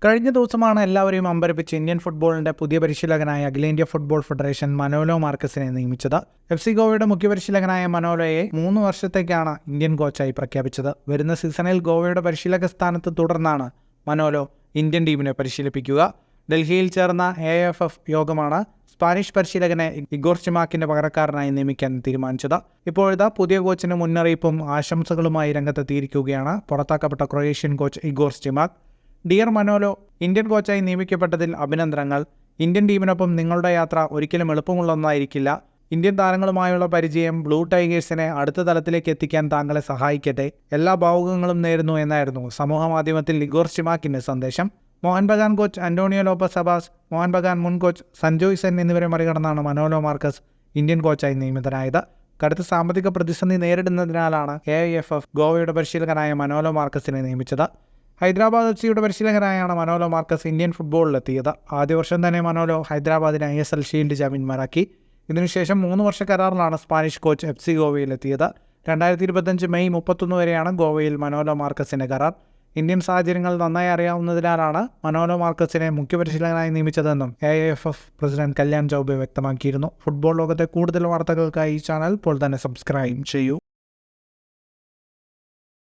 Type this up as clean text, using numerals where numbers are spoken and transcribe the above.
കഴിഞ്ഞ ദിവസമാണ് എല്ലാവരെയും അമ്പരപ്പിച്ച് ഇന്ത്യൻ ഫുട്ബോളിന്റെ പുതിയ പരിശീലകനായ അഖിലേന്ത്യാ ഫുട്ബോൾ ഫെഡറേഷൻ മനോലോ മാർക്കസിനെ നിയമിച്ചത്. FC ഗോവയുടെ മുഖ്യ പരിശീലകനായ മനോലോയെ 3 വർഷത്തേക്കാണ് ഇന്ത്യൻ കോച്ചായി പ്രഖ്യാപിച്ചത്. വരുന്ന സീസണിൽ ഗോവയുടെ പരിശീലക സ്ഥാനത്ത് തുടർന്നാണ് മനോലോ ഇന്ത്യൻ ടീമിനെ പരിശീലിപ്പിക്കുക. ഡൽഹിയിൽ ചേർന്ന AIFF യോഗമാണ് സ്പാനിഷ് പരിശീലകനെ ഇഗോർ സ്റ്റിമാക്കിന്റെ പകരക്കാരനായി നിയമിക്കാൻ തീരുമാനിച്ചത്. ഇപ്പോഴത്തെ പുതിയ കോച്ചിന് മുന്നറിയിപ്പും ആശംസകളുമായി രംഗത്തെത്തിയിരിക്കുകയാണ് പുറത്താക്കപ്പെട്ട Croatian coach Igor Stimac. Dear Manolo, Indian കോച്ചായി നിയമിക്കപ്പെട്ടതിൽ അഭിനന്ദനങ്ങൾ. ഇന്ത്യൻ ടീമിനൊപ്പം നിങ്ങളുടെ യാത്ര ഒരിക്കലും എളുപ്പമുള്ളൊന്നായിരിക്കില്ല. ഇന്ത്യൻ താരങ്ങളുമായുള്ള പരിചയം ബ്ലൂ ടൈഗേഴ്സിനെ അടുത്ത തലത്തിലേക്ക് എത്തിക്കാൻ താങ്കളെ സഹായിക്കട്ടെ. എല്ലാ ഭാവുകങ്ങളും നേരുന്നു എന്നായിരുന്നു സമൂഹമാധ്യമത്തിൽ ഇഗോർ സ്റ്റിമാക്കിന്റെ സന്ദേശം. Mohun Bagan coach Antonio Lopez Habas, Mohun Bagan മുൻ കോച്ച് സഞ്ജോയ് സെൻ എന്നിവരെ മറികടന്നാണ് മനോലോ മാർക്കസ് ഇന്ത്യൻ കോച്ചായി നിയമിതനായത്. കടുത്ത സാമ്പത്തിക പ്രതിസന്ധി നേരിടുന്നതിനാലാണ് AIFF ഗോവയുടെ പരിശീലകനായ മനോലോ മാർക്കസിനെ നിയമിച്ചത്. ഹൈദരാബാദ് FCയുടെ പരിശീലകനായാണ് മനോലോ മാർക്കസ് ഇന്ത്യൻ ഫുട്ബോളിലെത്തിയത്. ആദ്യ വർഷം തന്നെ മനോലോ ഹൈദരാബാദിനെ ISL ഷീൽഡ് ചാമ്പ്യന്മാരാക്കി. ഇതിനുശേഷം 3 വർഷ കരാറിലാണ് സ്പാനിഷ് കോച്ച് FC ഗോവയിലെത്തിയത്. 2025 മെയ് 31 വരെയാണ് ഗോവയിൽ മനോലോ മാർക്കസിന്റെ കരാർ. ഇന്ത്യൻ സാഹചര്യങ്ങൾ നന്നായി അറിയാവുന്നതിനാലാണ് മനോലോ മാർക്കസിനെ മുഖ്യ പരിശീലകനായി നിയമിച്ചതെന്നും AIFF പ്രസിഡന്റ് കല്യാൺ ചൗബെ വ്യക്തമാക്കിയിരുന്നു. ഫുട്ബോൾ ലോകത്തെ കൂടുതൽ വാർത്തകൾക്കായി ഈ ചാനൽ ഇപ്പോൾ തന്നെ സബ്സ്ക്രൈബ് ചെയ്യൂ.